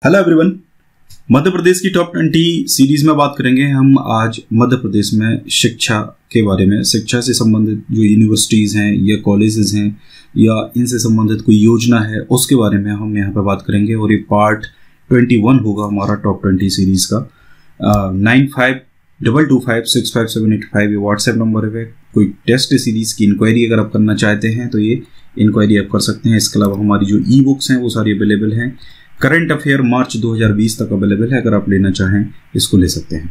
Hello everyone, Madhya Pradesh की top 20 series में बात करेंगे हम आज मध्य प्रदेश में शिक्षा के बारे में। शिक्षा से संबंधित जो यूनिवर्सिटीज़ हैं या कॉलेजेस हैं या इनसे संबंधित कोई योजना है उसके बारे में हम यहाँ पर बात करेंगे और ये पार्ट 21 होगा हमारा टॉप 20 सीरीज का। 9522565785 ये व्हाट्सएप नंबर है। कोई टेस्ट सीरीज की इंक्वायरी अगर आप करना चाहते हैं तो ये इंक्वायरी आप कर सकते हैं। इसके अलावा हमारी जो ई बुक्स हैं वो सारी अवेलेबल हैं। करंट अफेयर मार्च 2020 तक अवेलेबल है, अगर आप लेना चाहें इसको ले सकते हैं।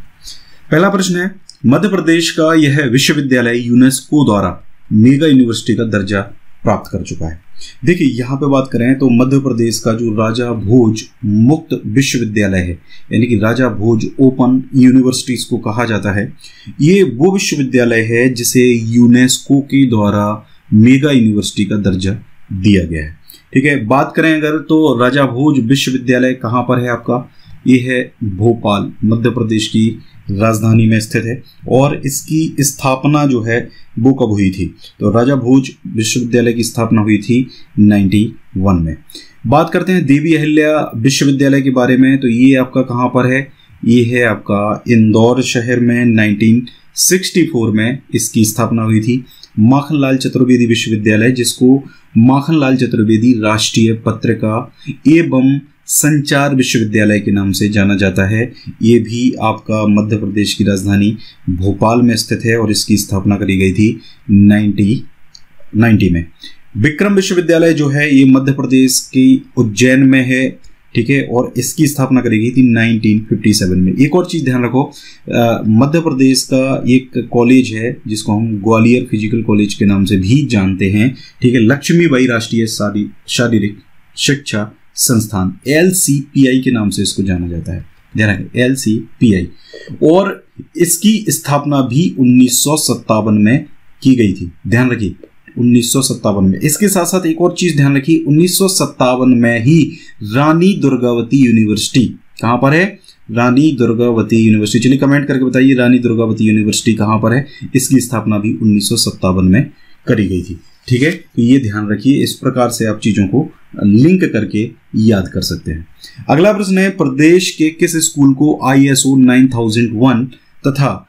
पहला प्रश्न है, मध्य प्रदेश का यह विश्वविद्यालय यूनेस्को द्वारा मेगा यूनिवर्सिटी का दर्जा प्राप्त कर चुका है। देखिए यहाँ पे बात करें तो मध्य प्रदेश का जो राजा भोज मुक्त विश्वविद्यालय है, यानी कि राजा भोज ओपन यूनिवर्सिटीज को कहा जाता है, ये वो विश्वविद्यालय है जिसे यूनेस्को के द्वारा मेगा यूनिवर्सिटी का दर्जा दिया गया है। ठीक है, बात करें अगर तो राजा भोज विश्वविद्यालय कहाँ पर है आपका, ये है भोपाल, मध्य प्रदेश की राजधानी में स्थित है और इसकी स्थापना जो है वो कब हुई थी, तो राजा भोज विश्वविद्यालय की स्थापना हुई थी 91 में। बात करते हैं देवी अहिल्या विश्वविद्यालय के बारे में, तो ये आपका कहाँ पर है, ये है आपका इंदौर शहर में। 1964 में इसकी स्थापना हुई थी। माखनलाल चतुर्वेदी विश्वविद्यालय, जिसको माखनलाल चतुर्वेदी राष्ट्रीय पत्रिका एवं संचार विश्वविद्यालय के नाम से जाना जाता है, ये भी आपका मध्य प्रदेश की राजधानी भोपाल में स्थित है और इसकी स्थापना करी गई थी 1990 में। विक्रम विश्वविद्यालय जो है ये मध्य प्रदेश की उज्जैन में है, ठीक है, और इसकी स्थापना करी गई थी 1957 में। एक और चीज़ ध्यान रखो, मध्य प्रदेश का एक कॉलेज है जिसको हम ग्वालियर फिजिकल कॉलेज के नाम से भी जानते हैं, ठीक है, लक्ष्मीबाई राष्ट्रीय शारीरिक शिक्षा संस्थान LCPI के नाम से इसको जाना जाता है, ध्यान रखें LCPI, और इसकी स्थापना भी 1957 में की गई थी, ध्यान रखिए 1957 में। इसके साथ साथ एक और चीज ध्यान रखिए, 1957 में ही रानी दुर्गावती यूनिवर्सिटी, कहां पर है, रानी दुर्गावती यूनिवर्सिटी, चलिए कमेंट करके बताइए रानी दुर्गावती यूनिवर्सिटी कहां पर है। इसकी स्थापना भी 1957 में करी गई थी, ठीक है, तो ये ध्यान रखिए। इस प्रकार से आप चीजों को लिंक करके याद कर सकते हैं। अगला प्रश्न है, प्रदेश के किस स्कूल को ISO 9001 तथा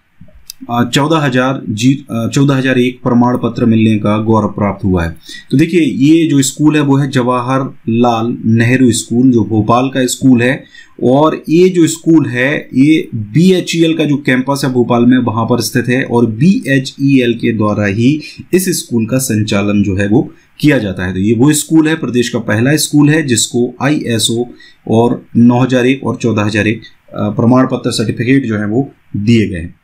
14001 प्रमाण पत्र मिलने का गौरव प्राप्त हुआ है? तो देखिए ये जो स्कूल है वो है जवाहरलाल नेहरू स्कूल, जो भोपाल का स्कूल है, और ये जो स्कूल है ये BHEL का जो कैंपस है भोपाल में वहां पर स्थित है और BHEL के द्वारा ही इस स्कूल का संचालन जो है वो किया जाता है। तो ये वो स्कूल है, प्रदेश का पहला स्कूल है जिसको ISO और 9001 और 14001 प्रमाण पत्र सर्टिफिकेट जो है वो दिए गए हैं।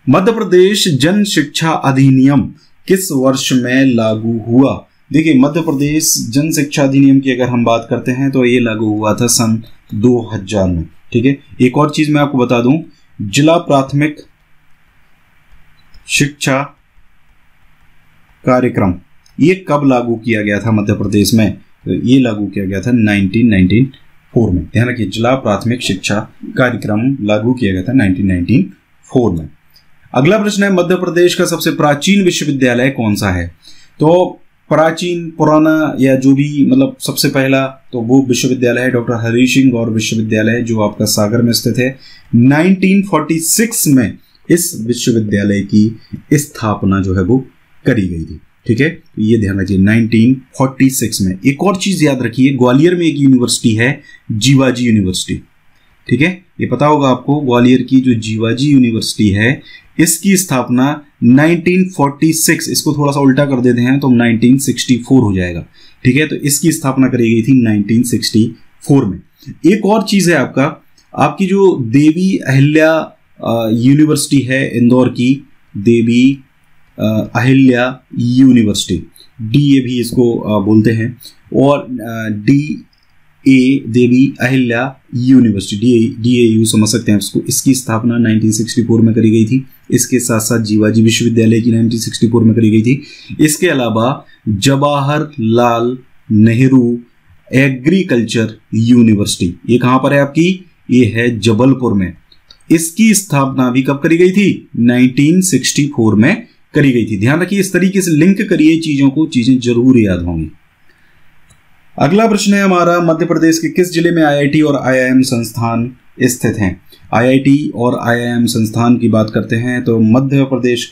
मध्य प्रदेश जन शिक्षा अधिनियम किस वर्ष में लागू हुआ? देखिए मध्य प्रदेश जन शिक्षा अधिनियम की अगर हम बात करते हैं तो ये लागू हुआ था सन 2000 में, ठीक है। एक और चीज मैं आपको बता दूं, जिला प्राथमिक शिक्षा कार्यक्रम ये कब लागू किया गया था मध्य प्रदेश में? तो ये लागू किया गया था 1994 में, ध्यान रखिए, जिला प्राथमिक शिक्षा कार्यक्रम लागू किया गया था 1994 में। अगला प्रश्न है, मध्य प्रदेश का सबसे प्राचीन विश्वविद्यालय कौन सा है? तो प्राचीन, पुराना या जो भी, मतलब सबसे पहला तो वो विश्वविद्यालय है डॉक्टर हरि सिंह गौर विश्वविद्यालय, जो आपका सागर में स्थित है। 1946 में इस विश्वविद्यालय की स्थापना जो है वो करी गई थी, ठीक है, तो ये ध्यान रखिए 1946 में। एक और चीज याद रखिए, ग्वालियर में एक यूनिवर्सिटी है जीवाजी यूनिवर्सिटी, ठीक है, ये पता होगा आपको, ग्वालियर की जो जीवाजी यूनिवर्सिटी है इसकी स्थापना 1946, इसको थोड़ा सा उल्टा कर देते हैं तो 1964 हो जाएगा, ठीक है, तो इसकी स्थापना करी गई थी 1964 में। एक और चीज है आपकी जो देवी अहिल्या यूनिवर्सिटी है इंदौर की, देवी अहिल्या यूनिवर्सिटी, DA भी इसको बोलते हैं, और देवी अहिल्या यूनिवर्सिटी, DAU समझ सकते हैं इसको, इसकी स्थापना 1964 में करी गई थी। इसके साथ साथ जीवाजी विश्वविद्यालय की 1964 में करी गई थी। इसके अलावा जवाहरलाल नेहरू एग्रीकल्चर यूनिवर्सिटी, ये कहां पर है आपकी, ये है जबलपुर में। इसकी स्थापना भी कब करी गई थी? 1964 में करी गई थी। ध्यान रखिए, इस तरीके से लिंक करिए चीजों को, चीजें जरूर याद होंगी। अगला प्रश्न है हमारा, मध्य प्रदेश के किस जिले में आईआईटी और आईआईएम संस्थान स्थित हैं? आईआईटी और आईआईएम संस्थान की बात करते हैं तो मध्य प्रदेश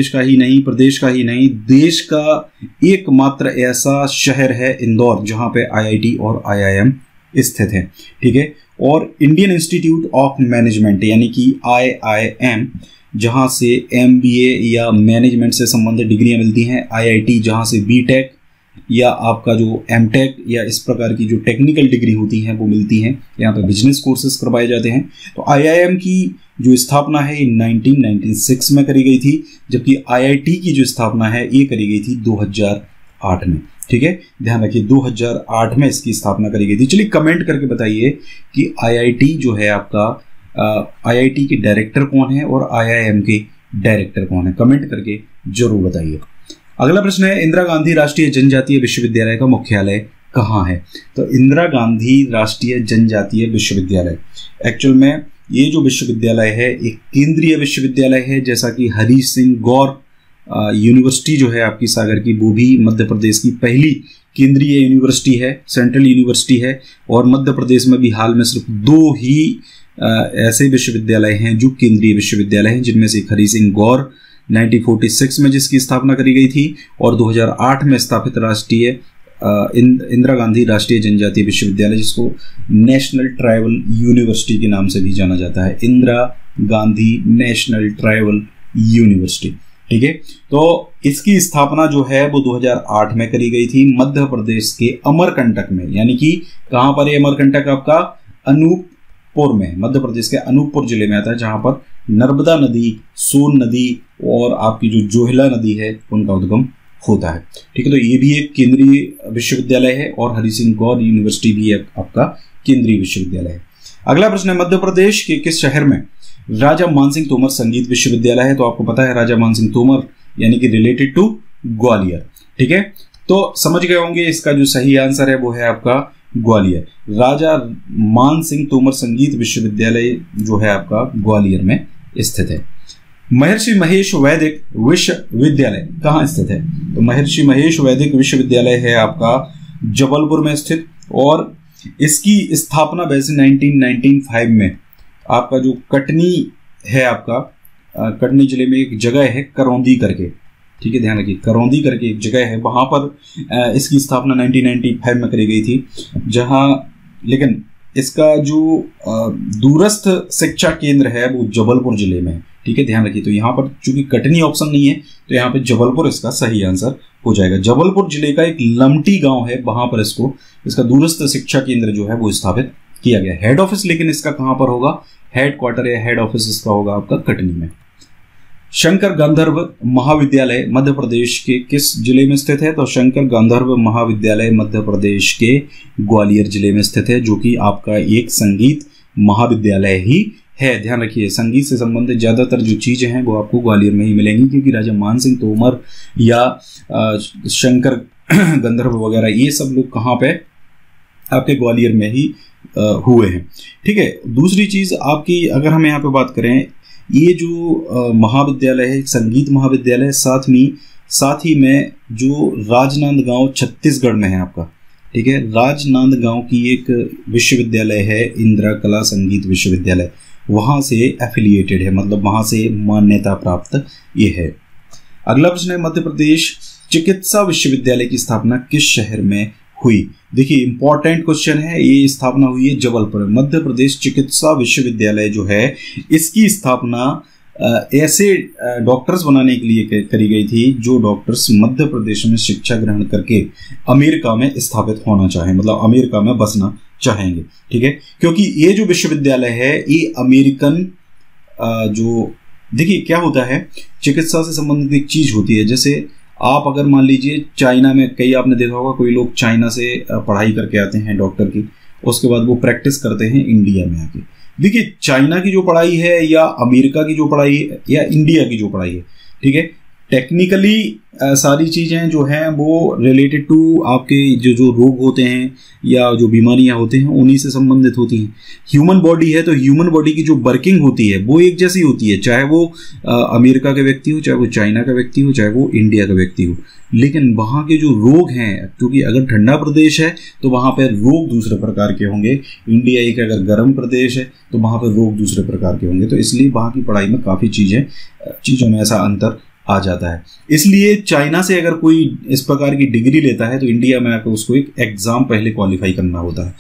का ही नहीं, प्रदेश का ही नहीं, देश का एकमात्र ऐसा शहर है इंदौर जहां पे आईआईटी और आईआईएम स्थित है। ठीक है, और इंडियन इंस्टीट्यूट ऑफ मैनेजमेंट यानी कि आईआईएम जहां से एमबीए या मैनेजमेंट से संबंधित डिग्रियां मिलती हैं, आईआईटी जहां से बीटेक या आपका जो एमटेक या इस प्रकार की जो टेक्निकल डिग्री होती हैं वो मिलती हैं, यहाँ पे बिजनेस कोर्सेज करवाए जाते हैं। तो आईआईएम की जो स्थापना है 1996 में करी गई थी, जबकि आईआईटी की जो स्थापना है ये करी गई थी 2008 में। ठीक है, ध्यान रखिए 2008 में इसकी स्थापना करी गई थी। चलिए कमेंट करके बताइए कि आईआईटी जो है आपका, आईआईटी के डायरेक्टर कौन है और आईआईएम के डायरेक्टर कौन है, कमेंट करके जरूर बताइए। अगला प्रश्न है, इंदिरा गांधी राष्ट्रीय जनजातीय विश्वविद्यालय का मुख्यालय कहाँ है? तो इंदिरा गांधी राष्ट्रीय जनजातीय विश्वविद्यालय, एक्चुअल में ये जो विश्वविद्यालय है एक केंद्रीय विश्वविद्यालय है, जैसा कि हरी सिंह गौर यूनिवर्सिटी जो है आपकी सागर की, वो भी मध्य प्रदेश की पहली केंद्रीय यूनिवर्सिटी है, सेंट्रल यूनिवर्सिटी है। और मध्य प्रदेश में भी हाल में सिर्फ 2 ही ऐसे विश्वविद्यालय हैं जो केंद्रीय विश्वविद्यालय हैं, जिनमें से हरी सिंह गौर 1946 में जिसकी स्थापना करी गई थी और 2008 में स्थापित राष्ट्रीय इंदिरा गांधी राष्ट्रीय जनजातीय विश्वविद्यालय, जिसको नेशनल ट्राइबल यूनिवर्सिटी के नाम से भी जाना जाता है, Indira Gandhi national tribal university. ठीक है, तो इसकी स्थापना जो है वो 2008 में करी गई थी मध्य प्रदेश के अमरकंटक में, यानी कि कहां पर है अमरकंटक आपका? अनूपपुर में, मध्य प्रदेश के अनूपपुर जिले में आता है, जहां पर नर्मदा नदी, सोन नदी और आपकी जो जोहिला नदी है उनका उद्गम होता है। ठीक है, तो ये भी एक केंद्रीय विश्वविद्यालय है और हरि सिंह गौर यूनिवर्सिटी भी आपका केंद्रीय विश्वविद्यालय है। अगला प्रश्न है, मध्य प्रदेश के किस शहर में राजा मानसिंह तोमर संगीत विश्वविद्यालय है? तो आपको पता है राजा मानसिंह तोमर यानी कि रिलेटेड टू ग्वालियर। ठीक है, तो समझ गए होंगे इसका जो सही आंसर है वो है आपका ग्वालियर। राजा मानसिंह तोमर संगीत विश्वविद्यालय जो है आपका ग्वालियर में स्थित है। महर्षि महेश वैदिक विश्वविद्यालय कहाँ स्थित है? तो महर्षि महेश वैदिक विश्वविद्यालय है आपका जबलपुर में स्थित, और इसकी स्थापना वैसे 1995 में आपका जो कटनी है आपका, कटनी जिले में एक जगह है करौंदी करके, ठीक है ध्यान रखिए, करौंदी करके एक जगह है, वहां पर इसकी स्थापना 1995 में करी गई थी, जहां लेकिन इसका जो दूरस्थ शिक्षा केंद्र है वो जबलपुर जिले में है। ठीक है, ध्यान रखिए, तो यहाँ पर चूंकि कटनी ऑप्शन नहीं है तो यहाँ पे जबलपुर इसका सही आंसर हो जाएगा। जबलपुर जिले का एक लमटी गांव है, वहां पर इसका दूरस्थ शिक्षा केंद्र जो है वो स्थापित किया गया। हेड ऑफिस लेकिन इसका कहां पर होगा? हेड क्वार्टर या हेड ऑफिस इसका होगा आपका कटनी में। शंकर गांधर्व महाविद्यालय मध्य प्रदेश के किस जिले में स्थित है? तो शंकर गांधर्व महाविद्यालय मध्य प्रदेश के ग्वालियर जिले में स्थित है, जो कि आपका एक संगीत महाविद्यालय ही है। ध्यान रखिए, संगीत से संबंधित ज्यादातर जो चीजें हैं वो आपको ग्वालियर में ही मिलेंगी, क्योंकि राजा मानसिंह तोमर या शंकर गंधर्व वगैरह ये सब लोग कहाँ पे आपके ग्वालियर में ही हुए हैं। ठीक है, दूसरी चीज आपकी अगर हम यहाँ पे बात करें, ये जो महाविद्यालय है संगीत महाविद्यालय, साथ ही में जो राजनांदगांव छत्तीसगढ़ में है आपका, ठीक है, राजनांदगांव की एक विश्वविद्यालय है इंदिरा कला संगीत विश्वविद्यालय, वहां से एफिलिएटेड है, मतलब वहां से मान्यता प्राप्त ये है। अगला प्रश्न है, मध्य प्रदेश चिकित्सा विश्वविद्यालय की स्थापना किस शहर में हुई? देखिए इंपॉर्टेंट क्वेश्चन है, ये स्थापना हुई है जबलपुर में। मध्य प्रदेश चिकित्सा विश्वविद्यालय जो है इसकी स्थापना ऐसे डॉक्टर्स बनाने के लिए करी गई थी जो डॉक्टर्स मध्य प्रदेश में शिक्षा ग्रहण करके अमेरिका में स्थापित होना चाहें, मतलब अमेरिका में बसना चाहेंगे। ठीक है, क्योंकि ये जो विश्वविद्यालय है ये अमेरिकन जो देखिए क्या होता है, चिकित्सा से संबंधित एक चीज होती है, जैसे आप अगर मान लीजिए चाइना में, कई आपने देखा होगा कोई लोग चाइना से पढ़ाई करके आते हैं डॉक्टर की, उसके बाद वो प्रैक्टिस करते हैं इंडिया में आके। देखिए चाइना की जो पढ़ाई है या अमेरिका की जो पढ़ाई है या इंडिया की जो पढ़ाई है, ठीक है, टेक्निकली सारी चीज़ें जो हैं वो रिलेटेड टू आपके जो रोग होते हैं या जो बीमारियां होते हैं उन्हीं से संबंधित होती हैं। ह्यूमन बॉडी है तो ह्यूमन बॉडी की जो वर्किंग होती है वो एक जैसी होती है, चाहे वो अमेरिका का व्यक्ति हो, चाहे वो चाइना का व्यक्ति हो, चाहे वो इंडिया का व्यक्ति हो। लेकिन वहाँ के जो रोग हैं, क्योंकि अगर ठंडा प्रदेश है तो वहाँ पर रोग दूसरे प्रकार के होंगे, इंडिया एक अगर गर्म प्रदेश है तो वहाँ पर रोग दूसरे प्रकार के होंगे। तो इसलिए वहाँ की पढ़ाई में काफ़ी चीज़ों में ऐसा अंतर आ जाता है। इसलिए चाइना से अगर कोई इस प्रकार की डिग्री लेता है तो इंडिया में आकर उसको एक एग्ज़ाम पहले क्वालिफाई करना होता है।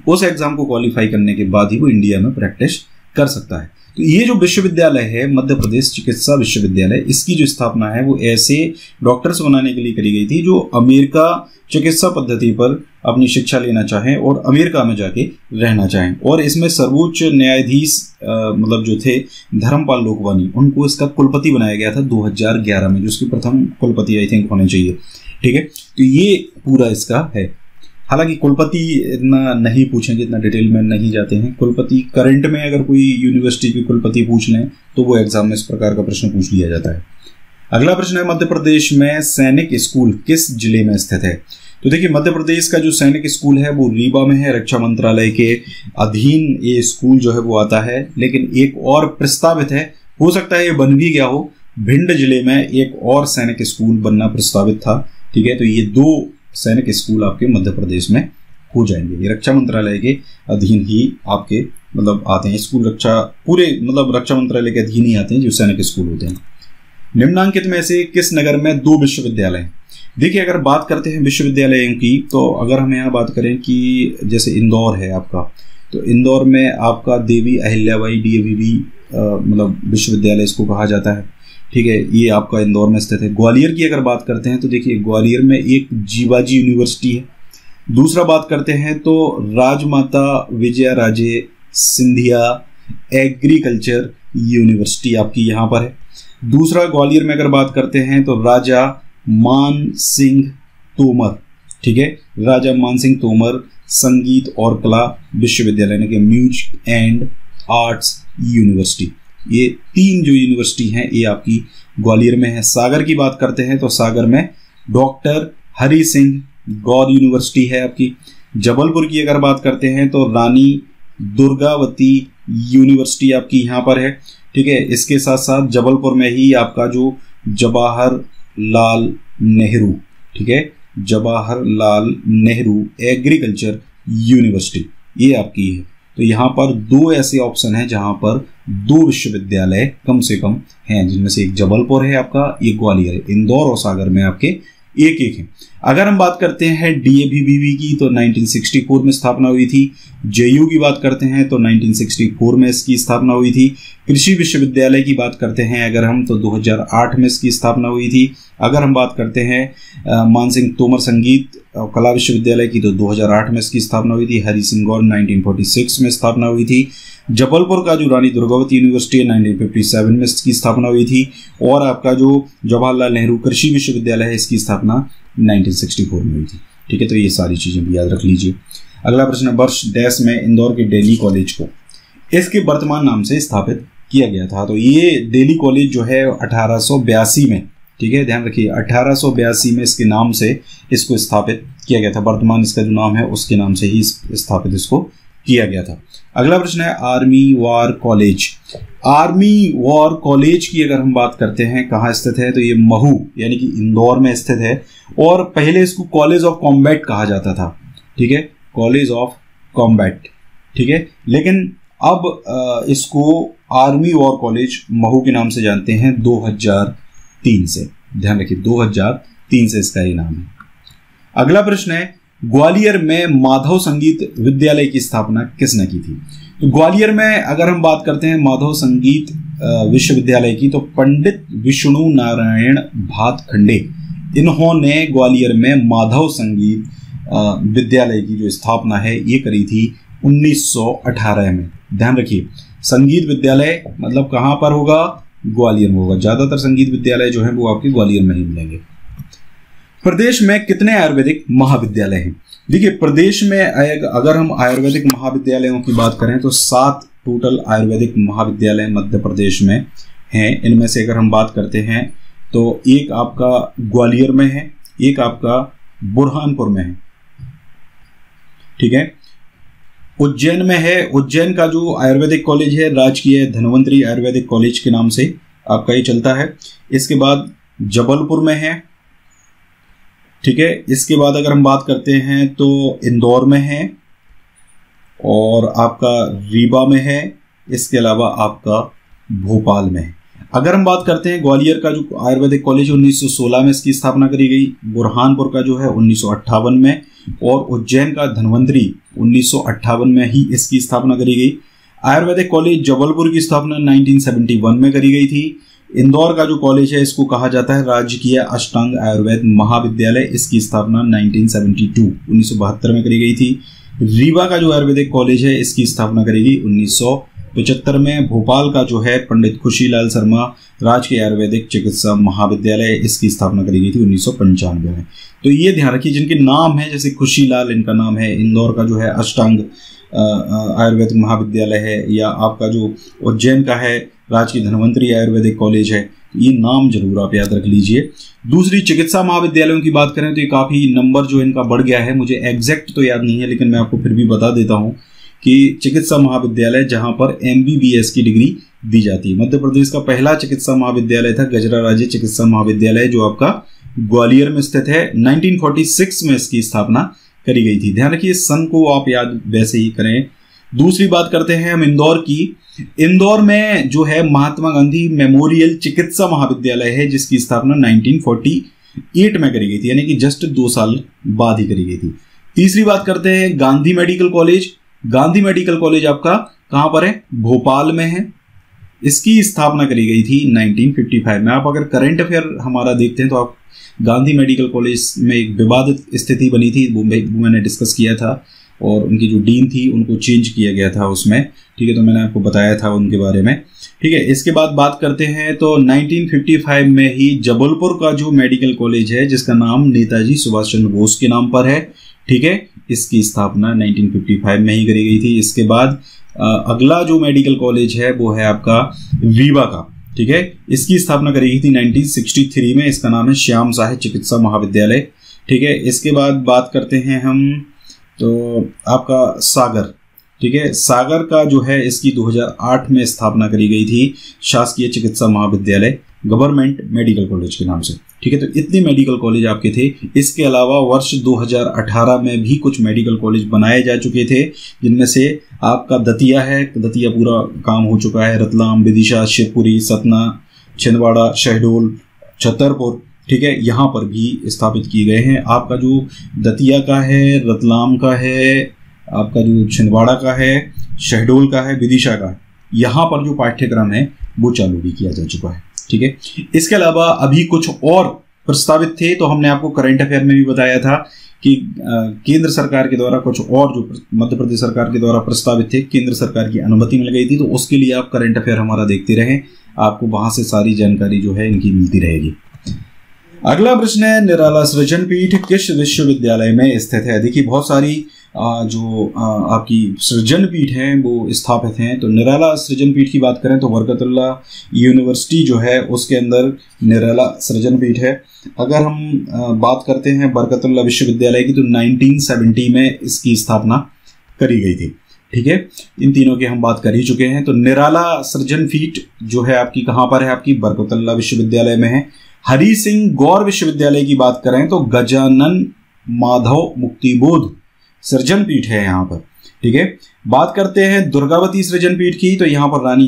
उस एग्ज़ाम को क्वालिफाई करने के बाद ही वो इंडिया में प्रैक्टिस कर सकता है। तो ये जो विश्वविद्यालय है, मध्य प्रदेश चिकित्सा विश्वविद्यालय, इसकी जो स्थापना है वो ऐसे डॉक्टर्स बनाने के लिए करी गई थी जो अमेरिका चिकित्सा पद्धति पर अपनी शिक्षा लेना चाहें और अमेरिका में जाके रहना चाहें। और इसमें सर्वोच्च न्यायाधीश मतलब जो थे धर्मपाल लोकवानी, उनको इसका कुलपति बनाया गया था 2011 में, जो उसके प्रथम कुलपति आई थिंक होने चाहिए। ठीक है, तो ये पूरा इसका है। हालांकि कुलपति इतना नहीं पूछेंगे, इतना डिटेल में नहीं जाते हैं। कुलपति करंट में अगर कोई यूनिवर्सिटी के कुलपति पूछ लें तो वो एग्जाम में इस प्रकार का प्रश्न पूछ लिया जाता है। अगला प्रश्न है, मध्य प्रदेश में सैनिक स्कूल किस जिले में स्थित है? तो देखिए, मध्य प्रदेश का जो सैनिक स्कूल है वो रीवा में है, रक्षा मंत्रालय के अधीन ये स्कूल जो है वो आता है। लेकिन एक और प्रस्तावित है, हो सकता है ये बन भी गया हो, भिंड जिले में एक और सैनिक स्कूल बनना प्रस्तावित था। ठीक है, तो ये 2 सैनिक स्कूल आपके मध्य प्रदेश में हो जाएंगे। ये रक्षा मंत्रालय के अधीन ही आपके मतलब आते हैं स्कूल, पूरे मतलब रक्षा मंत्रालय के अधीन ही आते हैं जो सैनिक स्कूल होते हैं। निम्नांकित में से किस नगर में 2 विश्वविद्यालय हैं? देखिए, अगर बात करते हैं विश्वविद्यालयों की, तो अगर हम यहाँ बात करें कि जैसे इंदौर है आपका, तो इंदौर में आपका देवी अहिल्याबाई DAVV मतलब विश्वविद्यालय इसको कहा जाता है। ठीक है, ये आपका इंदौर में स्थित है। ग्वालियर की अगर बात करते हैं तो देखिए, ग्वालियर में एक जीवाजी यूनिवर्सिटी है। दूसरा बात करते हैं तो राजमाता विजया राजे सिंधिया एग्रीकल्चर यूनिवर्सिटी आपकी यहाँ पर है। दूसरा, ग्वालियर में अगर बात करते हैं तो राजा मान सिंह तोमर, ठीक है, राजा मान सिंह तोमर संगीत और कला विश्वविद्यालय यानी कि म्यूजिक एंड आर्ट्स यूनिवर्सिटी, ये 3 जो यूनिवर्सिटी हैं ये आपकी ग्वालियर में है। सागर की बात करते हैं तो सागर में डॉक्टर हरि सिंह गौर यूनिवर्सिटी है आपकी। जबलपुर की अगर बात करते हैं तो रानी दुर्गावती यूनिवर्सिटी आपकी यहाँ पर है। ठीक है, इसके साथ साथ जबलपुर में ही आपका जो जवाहरलाल नेहरू, ठीक है, जवाहरलाल नेहरू एग्रीकल्चर यूनिवर्सिटी ये आपकी है। तो यहाँ पर 2 ऐसे ऑप्शन हैं जहाँ पर 2 विश्वविद्यालय कम से कम हैं, जिनमें से एक जबलपुर है आपका, एक ग्वालियर है। इंदौर और सागर में आपके एक है। अगर हम बात करते हैं DAVV की तो 1964 में स्थापना हुई थी। JU की बात करते हैं तो 1964 में इसकी स्थापना हुई थी। कृषि विश्वविद्यालय की बात करते हैं अगर हम तो 2008 में इसकी स्थापना हुई थी। अगर हम बात करते हैं मानसिंह तोमर संगीत कला विश्वविद्यालय की तो 2008 में इसकी स्थापना हुई थी। हरि सिंह गौर 1946 में स्थापना हुई थी। जबलपुर का जो रानी दुर्गावती यूनिवर्सिटी है 1957 में इसकी स्थापना हुई थी। और आपका जो जवाहरलाल नेहरू कृषि विश्वविद्यालय है इसकी स्थापना 1964 में हुई थी। ठीक है, तो ये सारी चीज़ें भी याद रख लीजिए। अगला प्रश्न, वर्ष डैश में इंदौर के डेली कॉलेज को इसके वर्तमान नाम से स्थापित किया गया था? तो ये डेली कॉलेज जो है 1882 में, ठीक है, ध्यान रखिए 1882 में इसके नाम से इसको स्थापित किया गया था। वर्तमान इसका जो नाम है उसके नाम से ही स्थापित इसको किया गया था। अगला प्रश्न है, army war college. Army war college की अगर हम बात करते हैं कहाँ स्थित है तो ये महू यानी कि इंदौर में स्थित है। और पहले इसको कॉलेज ऑफ कॉम्बैट कहा जाता था। ठीक है, कॉलेज ऑफ कॉम्बैट, ठीक है, लेकिन अब इसको आर्मी वॉर कॉलेज महू के नाम से जानते हैं 2003 से। ध्यान रखिए 2003 से इसका ये नाम है। अगला प्रश्न है, ग्वालियर में माधव संगीत विद्यालय की स्थापना किसने की थी? तो ग्वालियर में अगर हम बात करते हैं माधव संगीत विश्वविद्यालय की तो पंडित विष्णु नारायण भातखंडे, इन्होंने ग्वालियर में माधव संगीत विद्यालय की जो स्थापना है ये करी थी 1918 में। ध्यान रखिए, संगीत विद्यालय मतलब कहाँ पर होगा? ग्वालियर में होगा। ज्यादातर संगीत विद्यालय जो है वो आपके ग्वालियर में ही मिलेंगे। प्रदेश में कितने आयुर्वेदिक महाविद्यालय हैं? देखिए, प्रदेश में अगर हम आयुर्वेदिक महाविद्यालयों की बात करें तो 7 टोटल आयुर्वेदिक महाविद्यालय मध्य प्रदेश में हैं। इनमें से अगर हम बात करते हैं तो एक आपका ग्वालियर में है, एक आपका बुरहानपुर में है, ठीक है। उज्जैन में है, उज्जैन का जो आयुर्वेदिक कॉलेज है राजकीय धन्वंतरी आयुर्वेदिक कॉलेज के नाम से आपका ये चलता है। इसके बाद जबलपुर में है, ठीक है। इसके बाद अगर हम बात करते हैं तो इंदौर में है और आपका रीवा में है, इसके अलावा आपका भोपाल में है। अगर हम बात करते हैं ग्वालियर का जो आयुर्वेदिक कॉलेज 1916 में इसकी स्थापना करी गई, बुरहानपुर का जो है 1958 में, और उज्जैन का धन्वंतरी 1958 में ही इसकी स्थापना करी गई। आयुर्वेदिक कॉलेज जबलपुर की स्थापना 1971 में करी गई थी। इंदौर का जो कॉलेज है इसको कहा जाता है राजकीय अष्टांग आयुर्वेद महाविद्यालय, इसकी स्थापना 1972 में करी गई थी। रीवा का जो आयुर्वेदिक कॉलेज है इसकी स्थापना करी गई 1975 में। भोपाल का जो है पंडित खुशीलाल शर्मा राजकीय आयुर्वेदिक चिकित्सा महाविद्यालय, इसकी स्थापना करी गई थी 1995 में। तो ये ध्यान रखिए जिनके नाम है, जैसे खुशीलाल इनका नाम है, इंदौर का जो है अष्टांग आयुर्वेदिक महाविद्यालय है, या आपका जो उज्जैन का है राजकीय धन्वंतरी आयुर्वेदिक कॉलेज है, ये नाम जरूर आप याद रख लीजिए। दूसरी चिकित्सा महाविद्यालयों की बात करें तो ये काफ़ी नंबर जो इनका बढ़ गया है, मुझे एग्जैक्ट तो याद नहीं है लेकिन मैं आपको फिर भी बता देता हूँ कि चिकित्सा महाविद्यालय जहाँ पर MBBS की डिग्री दी जाती है। मध्य प्रदेश का पहला चिकित्सा महाविद्यालय था गजरा राज्य चिकित्सा महाविद्यालय, जो आपका ग्वालियर में स्थित है। 1946 में इसकी स्थापना करी गई थी। ध्यान रखिए सन को आप याद वैसे ही करें। दूसरी बात करते हैं हम इंदौर की। इंदौर में जो है महात्मा गांधी मेमोरियल चिकित्सा महाविद्यालय है, जिसकी स्थापना 1948 में करी गई थी, यानी कि जस्ट 2 साल बाद ही करी गई थी। तीसरी बात करते हैं Gandhi medical college. Gandhi medical college आपका कहां पर है? भोपाल में है। इसकी स्थापना करी गई थी 1955 में। आप अगर करंट अफेयर हमारा देखते हैं तो आप गांधी मेडिकल कॉलेज में एक विवादित स्थिति बनी थी, वो मैंने डिस्कस किया था, और उनकी जो डीन थी उनको चेंज किया गया था उसमें, ठीक है। तो मैंने आपको बताया था उनके बारे में, ठीक है। इसके बाद बात करते हैं तो 1955 में ही जबलपुर का जो मेडिकल कॉलेज है, जिसका नाम नेताजी सुभाष चंद्र बोस के नाम पर है, ठीक है, इसकी स्थापना 1955 में ही करी गई थी। इसके बाद अगला जो मेडिकल कॉलेज है वो है आपका रीवा का, ठीक है। इसकी स्थापना करी गई थी 1963 में। इसका नाम है श्याम साहे चिकित्सा महाविद्यालय, ठीक है। इसके बाद बात करते हैं हम तो आपका सागर, ठीक है। सागर का जो है इसकी 2008 में स्थापना करी गई थी शासकीय चिकित्सा महाविद्यालय गवर्नमेंट मेडिकल कॉलेज के नाम से, ठीक है। तो इतने मेडिकल कॉलेज आपके थे। इसके अलावा वर्ष 2018 में भी कुछ मेडिकल कॉलेज बनाए जा चुके थे, जिनमें से आपका दतिया है, दतिया पूरा काम हो चुका है। रतलाम, विदिशा, शिवपुरी, सतना, छिंदवाड़ा, शहडोल, छतरपुर, ठीक है, यहाँ पर भी स्थापित किए गए हैं। आपका जो दतिया का है, रतलाम का है, आपका जो छिंदवाड़ा का है, शहडोल का है, विदिशा का है, यहाँ पर जो पाठ्यक्रम है वो चालू भी किया जा चुका है, ठीक है। इसके अलावा अभी कुछ और प्रस्तावित थे, तो हमने आपको करंट अफेयर में भी बताया था कि केंद्र सरकार के द्वारा कुछ और जो मध्य प्रदेश सरकार के द्वारा प्रस्तावित थे, केंद्र सरकार की अनुमति मिल गई थी। तो उसके लिए आप करंट अफेयर हमारा देखते रहें, आपको वहां से सारी जानकारी जो है इनकी मिलती रहेगी। अगला प्रश्न है, निराला सृजन पीठ किस विश्वविद्यालय में स्थित है? देखिए बहुत सारी जो आपकी सृजन पीठ हैं वो स्थापित हैं। तो निराला सृजन पीठ की बात करें तो बरकतुल्ला यूनिवर्सिटी जो है उसके अंदर निराला सृजन पीठ है। अगर हम बात करते हैं बरकतुल्ला विश्वविद्यालय की, तो 1970 में इसकी स्थापना करी गई थी, ठीक है। इन तीनों की हम बात कर ही चुके हैं। तो निराला सृजन पीठ जो है आपकी कहाँ पर है? आपकी बरकतुल्ला विश्वविद्यालय में है। हरि सिंह गौर विश्वविद्यालय की बात करें तो गजानन माधव मुक्तिबोध सृजन पीठ है यहाँ पर, ठीक है। बात करते हैं दुर्गावती सृजन पीठ की, तो यहाँ पर रानी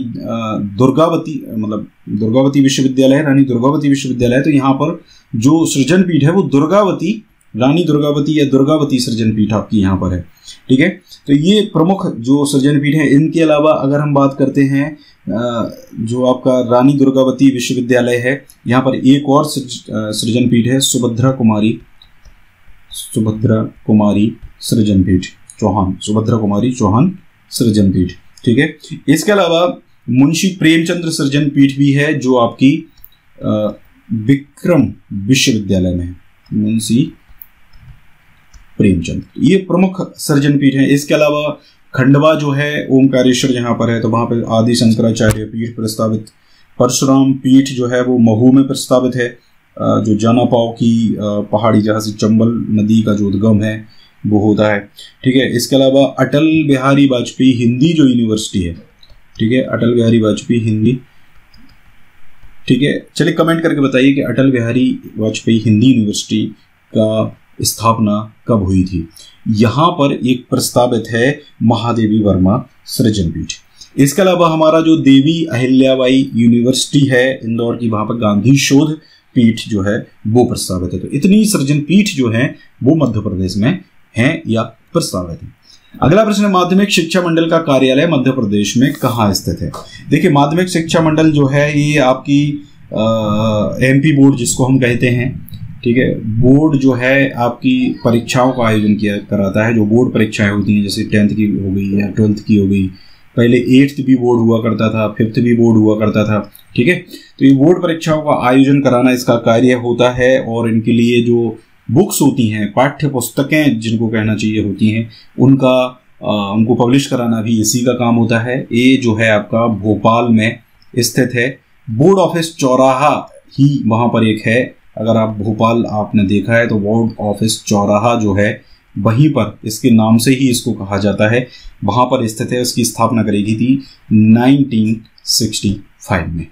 दुर्गावती मतलब दुर्गावती विश्वविद्यालय है, रानी दुर्गावती विश्वविद्यालय है। तो यहाँ पर जो सृजन पीठ है वो दुर्गावती, रानी दुर्गावती या दुर्गावती सृजन पीठ आपकी यहाँ पर है, ठीक है। तो ये प्रमुख जो सृजन पीठ है। इनके अलावा अगर हम बात करते हैं जो आपका रानी दुर्गावती विश्वविद्यालय है, यहाँ पर एक और सृजन पीठ है, सुभद्रा कुमारी सृजन पीठ चौहान, सुभद्रा कुमारी चौहान सृजन पीठ, ठीक है। इसके अलावा मुंशी प्रेमचंद्र सृजन पीठ भी है, जो आपकी विक्रम विश्वविद्यालय में है, मुंशी प्रेमचंद। ये प्रमुख सृजन पीठ है। इसके अलावा खंडवा जो है ओमकारेश्वर जहाँ पर है, तो वहाँ पर आदि शंकराचार्य पीठ प्रस्तावित परशुराम पीठ जो है वो महू में प्रस्तावित है, जो जानापाव की पहाड़ी जहाँ से चंबल नदी का जो उद्गम है वो होता है। ठीक है, इसके अलावा अटल बिहारी वाजपेयी हिंदी जो यूनिवर्सिटी है, ठीक है, अटल बिहारी वाजपेयी हिंदी, ठीक है, चलिए कमेंट करके बताइए कि अटल बिहारी वाजपेयी हिंदी यूनिवर्सिटी का स्थापना कब हुई थी। यहाँ पर एक प्रस्तावित है महादेवी वर्मा सृजन पीठ। इसके अलावा हमारा जो देवी अहिल्याबाई यूनिवर्सिटी है इंदौर की, वहाँ पर गांधी शोध पीठ जो है वो प्रस्तावित है। तो इतनी सृजन पीठ जो है वो मध्य प्रदेश में हैं या प्रस्तावित है। अगला प्रश्न है, माध्यमिक शिक्षा मंडल का कार्यालय मध्य प्रदेश में कहाँ स्थित है। देखिए, माध्यमिक शिक्षा मंडल जो है ये आपकी एमपी बोर्ड जिसको हम कहते हैं, ठीक है, बोर्ड जो है आपकी परीक्षाओं का आयोजन किया कराता है। जो बोर्ड परीक्षाएं होती हैं जैसे 10th की हो गई या 12th की हो गई, पहले 8th भी बोर्ड हुआ करता था, 5th भी बोर्ड हुआ करता था, ठीक है। तो ये बोर्ड परीक्षाओं का आयोजन कराना इसका कार्य होता है, और इनके लिए जो बुक्स होती हैं, पाठ्य पुस्तकें जिनको कहना चाहिए होती हैं, उनको पब्लिश कराना भी इसी का काम होता है। ये जो है आपका भोपाल में स्थित है। बोर्ड ऑफिस चौराहा ही वहाँ पर एक है। अगर आप भोपाल आपने देखा है तो बोर्ड ऑफिस चौराहा जो है वहीं पर, इसके नाम से ही इसको कहा जाता है, वहाँ पर स्थित है। उसकी स्थापना करी गई थी 1965 में।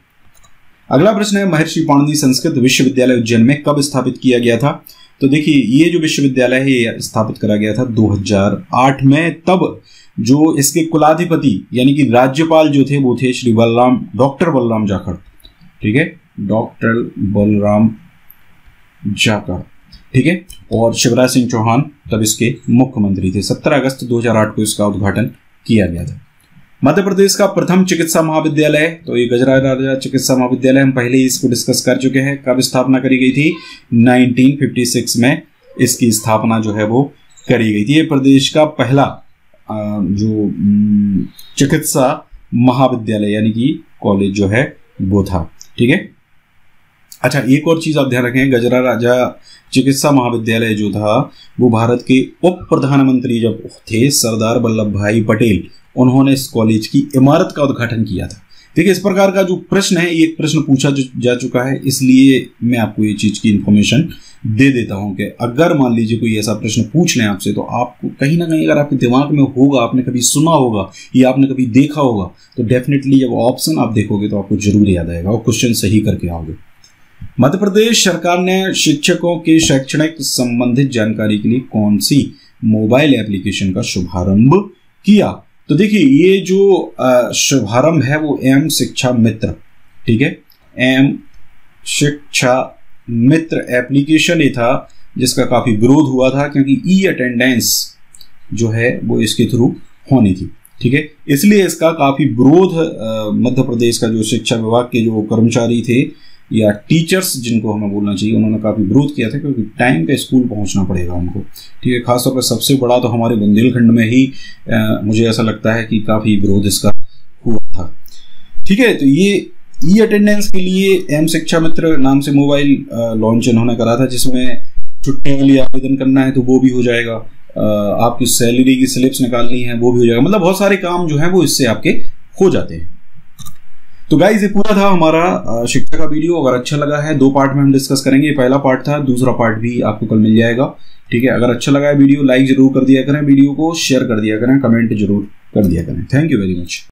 अगला प्रश्न है, महर्षि पाणिनि संस्कृत विश्वविद्यालय उज्जैन में कब स्थापित किया गया था। तो देखिए, ये जो विश्वविद्यालय है ये स्थापित करा गया था 2008 में। तब जो इसके कुलाधिपति यानी कि राज्यपाल जो थे वो थे श्री डॉक्टर बलराम जाखड़, ठीक है, डॉक्टर बलराम जाखड़, ठीक है, और शिवराज सिंह चौहान तब इसके मुख्यमंत्री थे। 17 अगस्त 2008 को इसका उद्घाटन किया गया था। मध्य प्रदेश का प्रथम चिकित्सा महाविद्यालय, तो ये गजराज राजा चिकित्सा महाविद्यालय, हम पहले ही इसको डिस्कस कर चुके हैं। कब स्थापना करी गई थी? 1956 में इसकी स्थापना जो है वो करी गई थी। ये प्रदेश का पहला जो चिकित्सा महाविद्यालय यानी कि कॉलेज जो है वो था, ठीक है। अच्छा, एक और चीज आप ध्यान रखें, गजरा राजा चिकित्सा महाविद्यालय जो था वो भारत के उप प्रधानमंत्री जब थे सरदार वल्लभ भाई पटेल, उन्होंने इस कॉलेज की इमारत का उद्घाटन किया था। देखिए, इस प्रकार का जो प्रश्न है, ये प्रश्न पूछा जा चुका है, इसलिए मैं आपको ये चीज की इंफॉर्मेशन दे देता हूं कि अगर मान लीजिए कोई ऐसा प्रश्न पूछ लें आपसे, तो आपको कहीं ना कहीं अगर आपके दिमाग में होगा, आपने कभी सुना होगा या आपने कभी देखा होगा, तो डेफिनेटली जब ऑप्शन आप देखोगे तो आपको जरूर याद आएगा और क्वेश्चन सही करके आओगे। मध्य प्रदेश सरकार ने शिक्षकों के शैक्षणिक संबंधित जानकारी के लिए कौन सी मोबाइल एप्लीकेशन का शुभारंभ किया? तो देखिए, ये जो शुभारंभ है वो एम शिक्षा मित्र, ठीक है, एम शिक्षा मित्र एप्लीकेशन ही था, जिसका काफी विरोध हुआ था क्योंकि ई अटेंडेंस जो है वो इसके थ्रू होनी थी, ठीक है। इसलिए इसका काफी विरोध मध्य प्रदेश का जो शिक्षा विभाग के जो कर्मचारी थे या टीचर्स जिनको हमें बोलना चाहिए, उन्होंने काफी विरोध किया था, क्योंकि टाइम पे स्कूल पहुंचना पड़ेगा उनको, ठीक है। खासतौर पर सबसे बड़ा तो हमारे बुंदेलखंड में ही मुझे ऐसा लगता है कि काफी विरोध इसका हुआ था, ठीक है। तो ये ई अटेंडेंस के लिए एम शिक्षा मित्र नाम से मोबाइल लॉन्च इन्होंने करा था, जिसमें छुट्टी के लिए आवेदन करना है तो वो भी हो जाएगा, आपकी सैलरी की स्लिप्स निकालनी है वो भी हो जाएगा, मतलब बहुत सारे काम जो है वो इससे आपके हो जाते हैं। तो गाइस, ये पूरा था हमारा शिक्षा का वीडियो। अगर अच्छा लगा है, 2 पार्ट में हम डिस्कस करेंगे। ये पहला पार्ट था, दूसरा पार्ट भी आपको कल मिल जाएगा, ठीक है। अगर अच्छा लगा है वीडियो, लाइक जरूर कर दिया करें, वीडियो को शेयर कर दिया करें, कमेंट जरूर कर दिया करें। Thank you very much.